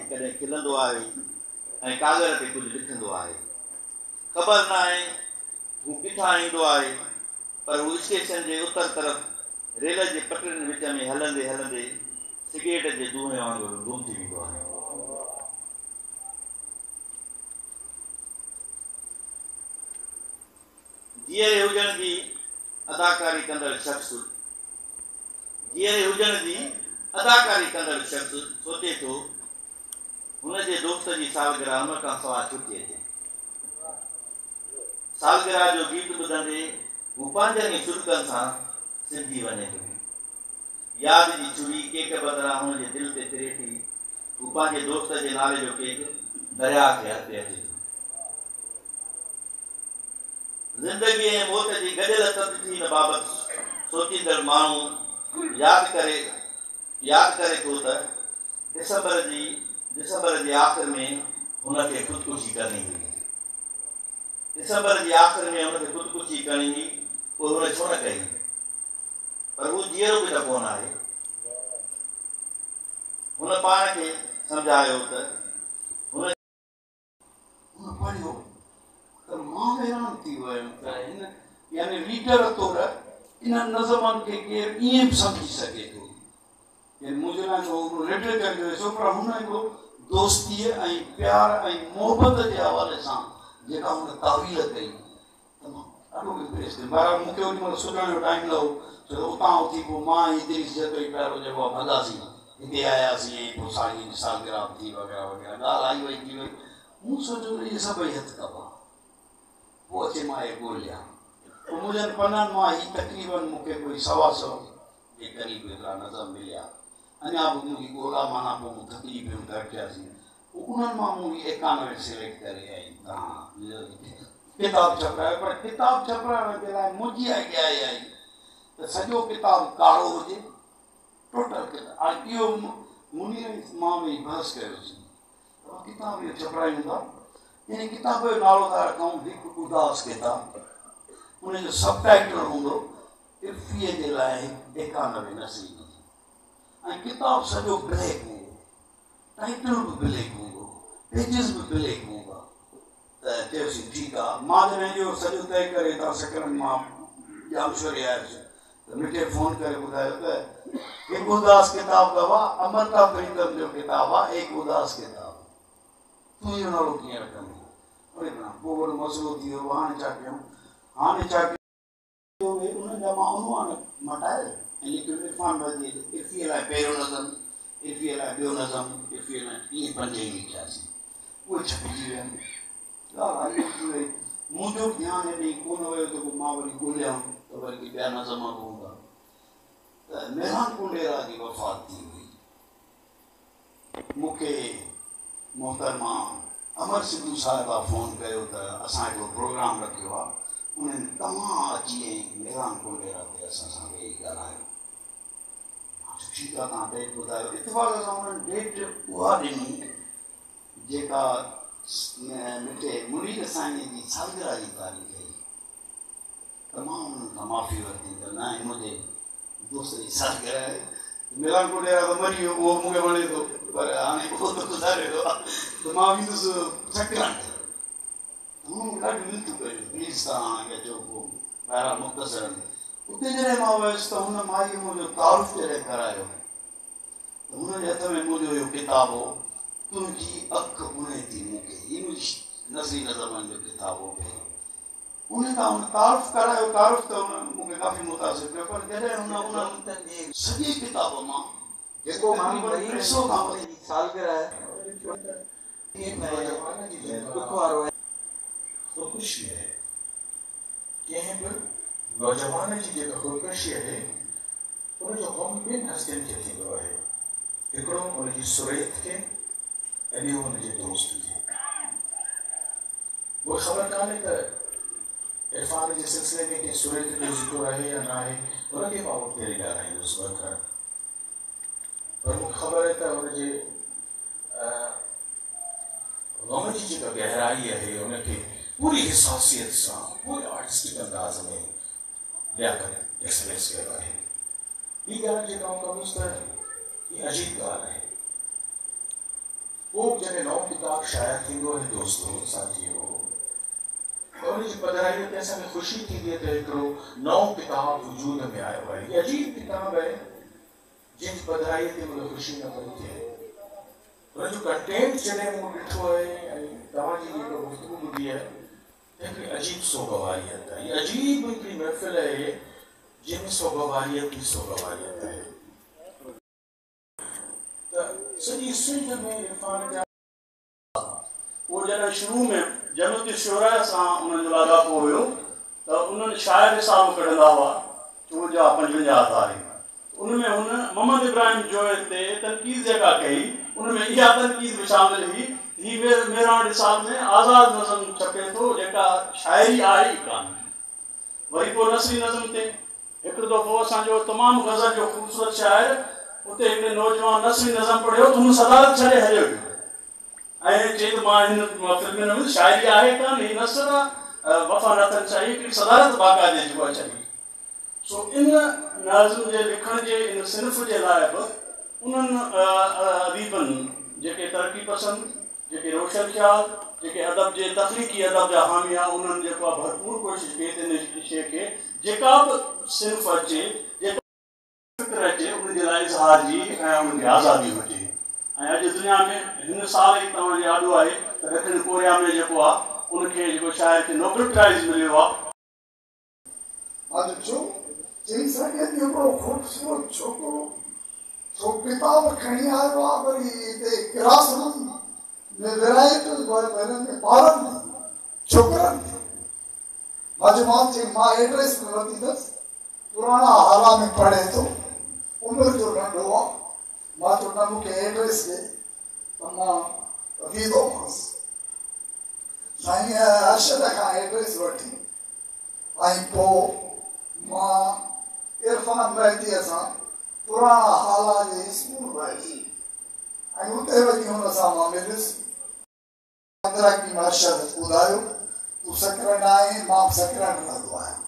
कॾहिं खिलंदो आहे ऐं कागर ते कुझु लिखंदो आहे। ख़बर न आहे हू किथां ईंदो आहे, पर हू स्टेशन जे उत्तर तरफ़ रेल जे पटरियुनि विच में हलंदे हलंदे सिगरेट जे धुएं वांगुरु गुम थी वेंदो आहे। जीअरे हुजण जी अदाकारी कंदड़ शख़्स सोचे थो हुनजे दोस्त जी सालगिरह हुन खां सवाइ छुटी अचे। सालगिरह जो गीत ॿुधंदे हू पंहिंजनि सुर्गनि सां सिमजी वञे थो। यादि जी छुरी केक बदिरां हुनजे दिलि ते फिरे थी। हू पंहिंजे दोस्त जे नाले जो केक दरिया खे हथे अचे थो। ज़िंदगी ऐं मौत जी गॾियल तब्दीलीन बाबति सोचींदड़ माण्हू यादि करे थो त दिसंबर जे आख़िर में हुनखे ख़ुदकुशी करणी हुई। पोइ हुन छो न कई? पर हू जीअरो बि त कोन आहे। हुन पाण खे सम्झायो त हुन पढ़ियो त मां हैरान थी वियुमि त हिन यानी रीडर तौर इन नज़मनि खे केरु ईअं बि सम्झी सघे थो। मुंहिंजे लाइ लिटरेचर जो हिसो, पर हुन हिकिड़ो दोस्तीअ ऐं प्यार ऐं मोहबत जे हवाले सां जेका हुन तावील कई त मां ॾाढो इम्प्रेस थियुमि। बहरहाल मूंखे ओॾी महिल सुञाण जो टाइम लॻो, छो त उतां उथी पोइ मां इदरीस जेको ई पहिरियों जेको आहे भॻासीं हिते आयासीं ऐं पोइ साईं जी सालगिरह थी वग़ैरह वग़ैरह ॻाल्हि आई वई थी वई। मूं सोचियो त इहे सभई हथ कबा। पोइ अचे मां इहे ॻोल्हियां, पोइ मुंहिंजनि पननि मां ही तक़रीबन मूंखे कोई 125 जे क़रीब एतिरा नज़म मिलिया। अञा बि मुंहिंजी ॻोल्हा माना पोइ मूं थकिजी पियुमि त रखियासीं। उन्हनि मां मूं 91 सिलेक्ट करे ऐं तव्हां किताब छपायो। पर किताब छपाइण जे लाइ मुंहिंजी आइडिया इहा आई त सॼो किताब कारो हुजे, टोटल किताब। इहो मुनीर मां वेही बहस कयोसीं किताब इहो छपायूं था, इन किताब जो नालो था रखूं हिकु उदास किताब। उनजो सब टाइटल हूंदो इर्फ़ीअ जे लाइ 91 नसीब। ऐं किताब सॼो ब्लैक हूंदो, टाइटल बि ब्लैक हूंदो, पेजिस बि ब्लैक हूंदा। त चयोसीं ठीकु आहे। मां जॾहिं इहो सॼो तय करे तव्हां सेकंड मां जामश्वरी आयुसि त मिटे फ़ोन करे ॿुधायो त हिकु उदास किताब अथव, अमृता प्रीतम जो किताबु आहे एक उदास किताब। तूं इहो नालो कीअं रखंदो? पोइ वॾो मसइलो थी वियो। हाणे छा कयूं? उनजा मां उनवान मटाए ऐं लिखियो इरफ़ान वज़ीर इर्फ़ीअ लाइ पहिरियों नज़म, इर्फ़ीअ लाइ ॿियो नज़म, इर्फ़ीअ लाइ ईअं 5 ई लिखियासीं। उहे छपिजी विया। ॻाल्हि थी वई। मुंहिंजो ध्यानु हेॾे कोन वियो त पोइ मां वरी ॻोल्हियां त वरी ॿिया नज़म बि हूंदा। त मेहरान कुंडेरा जी वफ़ात थी हुई। मूंखे मोहतरमा अमर सिद्धू साहिबा फ़ोन कयो त असां हिकिड़ो प्रोग्राम रखियो आहे, उन्हनि तव्हां अची ऐं मेहरान कुंडेरा ते असां सां वेही ॻाल्हायो। ठीकु आहे, तव्हां डेट ॿुधायो। इतफ़ाक़ सां उन्हनि डेट उहा ॾिनी जेका मिठे मुनीर साईं जी सालगिरह जी तारीख़ हुई। त मां उन्हनि खां माफ़ी वरिती त न मुंहिंजे दोस्त जी सालगिरह आहे। मेहरान कुंडेरा त मरी वियो, उहो मूंखे वणे थो, पर हाणे उहो त गुज़ारे वियो आहे। त मां वेंदुसि सक्रांत। हुन ॾाढी मिनतूं कयूं, प्लीज़ तव्हां हाणे अचो। पोइ ॿाहिरां मुख़्तसर उते जॾहिं मां वियुसि त हुन माईअ मुंहिंजो तारुफ़ जॾहिं करायो त हुनजे हथ में मुंहिंजो इहो किताबु हो, तुंहिंजी अखि उणे थी मूंखे। हीअ मुंहिंजी नज़री नज़मनि जो किताबु हो। उन खां हुन तारुफ़ करायो। तारुफ़ त हुन मूंखे काफ़ी मुतासिर कयो। पर जॾहिं हुन सॼे किताब मां जेको माण्हू सालगिरह ख़ुदकुशी है, कंहिं बि नौजवान जी जेका ख़ुदकुशी आहे उनजो ग़म ॿिनि हस्तियुनि खे थींदो आहे। हिकिड़ो उनजी सुरेत खे ऐं ॿियो उनजे दोस्त खे। उहा ख़बर कान्हे त इरफ़ान जे सिलसिले में कंहिं सुरेत जो ज़िक्र आहे या न आहे, उनखे मां कहिड़ी ॻाल्हाईंदुसि वकर। पर मूंखे ख़बर आहे त हुनजे ग़म जी जेका गहराई आहे उनखे पूरी हिसासियत सां, पूरे आर्टिस्टिक अंदाज़ में ॿिया करे एक्सप्रेस कयो आहे। ॿी ॻाल्हि जेका कंदुसि त हीअ अजीब ॻाल्हि आहे पोइ जॾहिं नओं किताबु शाया थींदो आहे दोस्तो साथियो, उनजी पधराईअ ते असांखे ख़ुशी थींदी आहे त हिकिड़ो नओं किताबु वजूद में आयो आहे। हीअ अजीब किताबु आहे जंहिंजी पधराईअ ते मूंखे ख़ुशी न पई थिए। हुनजो कंटेंट जॾहिं मूं ॾिठो आहे ऐं तव्हांजी जेको गुफ़्तगू ॿुधी आहे, हिकिड़ी अजीब सोगवारियत आहे। हीअ अजीब हिकिड़ी महफ़िल आहे जंहिंमें सोगवारियत ई सोगवारियत आहे। त सॼी सिंध में इरफान जा वो जॾहिं शुरू में जनती शुरा सां उन्हनि जो लाॻापो हुयो त उन्हनि शाइर हिसाब कढंदा हुआ 54-55 तारीख़। उनमें हुन मोहम्मद इब्राहिम जोए ते तनक़ीद जेका कई, उनमें इहा तनक़ीद बि शामिल हुई। ही मेरा हिसाब में आज़ाद नज़म छपे थो जेका शाइरी आहे ई कान। वरी पोइ नसरी नज़म ते हिकिड़ो दफ़ो असांजो तमामु गज़ल जो ख़ूबसूरत शाइर उते हिकिड़े नौजवान नसरी नज़म पढ़ियो त हुन सदारत छॾे हलियो वियो ऐं चई त मां हिन फिल्म में शाइरी आहे कान, ही नसर वफ़ा नथन चाहिए हिकिड़ी सदारत बाक़ाइदे जी उहा छॾी। सो इन नज़म जे लिखण जे इन सिन्फ़ जे लाइ बि उन्हनि अदीबनि जेके तरक़ी पसंद, जेके रोशन ख़्याल, जेके अदब जे तख़लीक़ी अदब जा हामिया, उन्हनि जेको आहे भरपूर कोशिशि कई त इन शइ खे जेका बि सिन्फ़ अचे, जेका फिक्र अचे, उनजे लाइ इज़हार जी ऐं उनखे आज़ादी हुजे। ऐं अॼु दुनिया में हिन साल ई तव्हांखे यादो आहे त ॾखिण कोरिया में जेको आहे उनखे जेको शाइर खे नोबेल प्राइज़ मिलियो आहे। अॼु छो चई सघे थी हिकिड़ो ख़ूबसूरत छोकिरो सो किताब खणी आयो आहे, वरी हिते क्लासरूम में विराए थो में ॿारनि छोकिरनि मजमात चई मां एड्रेस में वरिती अथसि, पुराणा हाला में पढ़े थो, उमिरि जो नंढो आहे। मां चयो न मूंखे एड्रेस ॾे त मां वींदोमांसि। साईं अर्शद खां एड्रेस वठी ऐं पोइ मां इरफान मेहदीअ सां पुराणा हाला जे स्कूल वियुसि ऐं उते वञी हुन सां मां मिलियुसि। की अर्शद ॿुधायो तूं सकरन आहीं? मां सकरन रहंदो आहियां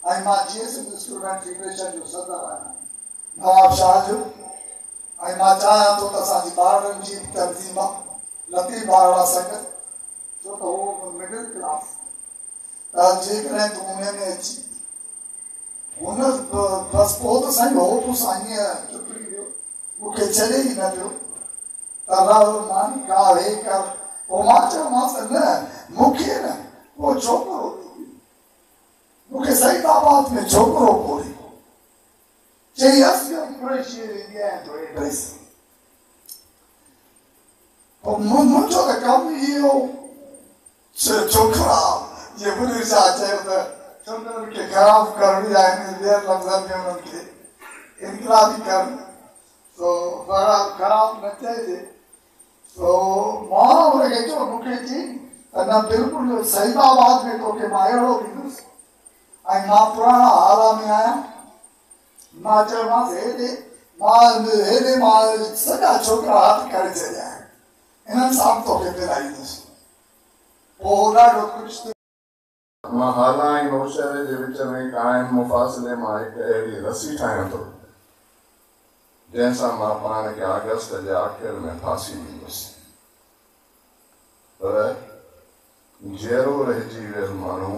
ऐं मां GSM स्टूडेंट फेडरेशन जो सदर आहियां नवाब शाह जो। ऐं मां चाहियां थो त असांजी ॿारनि जी तनज़ीम लतीफ़ ॿारड़ा संगत, छो त उहो मिडिल क्लास, त जेकॾहिं तूं उन में अची हुन बसि पोइ त साईं हो तूं साईं टुटी वियो, मूंखे छॾे ई न पियो त मानी का हे कर। पोइ मां चयोमांसि न मूंखे न उहो छोकिरो, मूंखे सईदाबाद में छोकिरो कोन्हे। चई मुंहिंजो त कमु इहो छोकिरा जे बुज़ुर्ग छा चयो त छोकिरनि खे ख़राबु करणी आहे, ॿियनि लफ़्ज़नि में उन्हनि खे इनकलाबी करनि, तो ख़राबु न चइजे। तो मां हुनखे चयो, मूंखे चई त न बिल्कुलु सईदाबाद में तोखे मां अहिड़ो ॾींदुसि ऐं मां पुराणा हाला में आहियां। मां चयोमांसि हेॾे मां सॼा छोकिरा हथ करे छॾिया आहिनि, इन्हनि सां तोखे मिलाईंदुसि। पोइ ॾाढो ख़ुशि थियो। मां हाला ऐं नौशहरे जे विच में क़ाइम मुफ़ासिले मां हिकु अहिड़ी रसी ठाहियां थो जंहिंसां मां पाण खे अगस्त जे आख़िर में फांसी ॾींदुसि। पर जहिड़ो रहिजी वियल माण्हू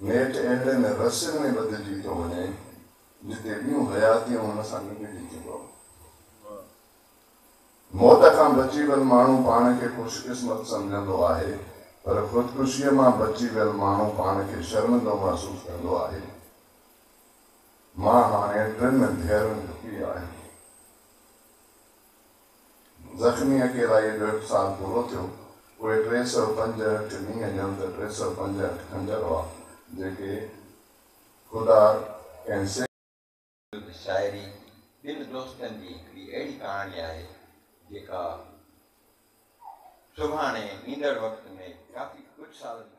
नेठ अहिड़े न रसियुनि में ॿधिजी थो वञे जिते ॿियूं हयातियूं हुन सां निकिरी थियूं पवनि। मौत खां बची वियल माण्हू पाण खे ख़ुशकिस्मत सम्झंदो आहे, पर ख़ुदकुशीअ मां बची वियल माण्हू पाण खे शर्मिंदो महसूसु कंदो आहे। मां हाणे 3 भेरनि ढुकी आहियां। ज़ख़्मीअ खे राईअ जो 1 साल पूरो थियो। उहे 365 ॾींहं ॼण त 365 खंजर हुआ जेके ख़ुदा कंहिं शाइरी ॿिनि दोस्तनि जी हिकिड़ी अहिड़ी कहाणी आहे जेका सुभाणे ईंदड़ वक़्त में काफ़ी कुझु सालनि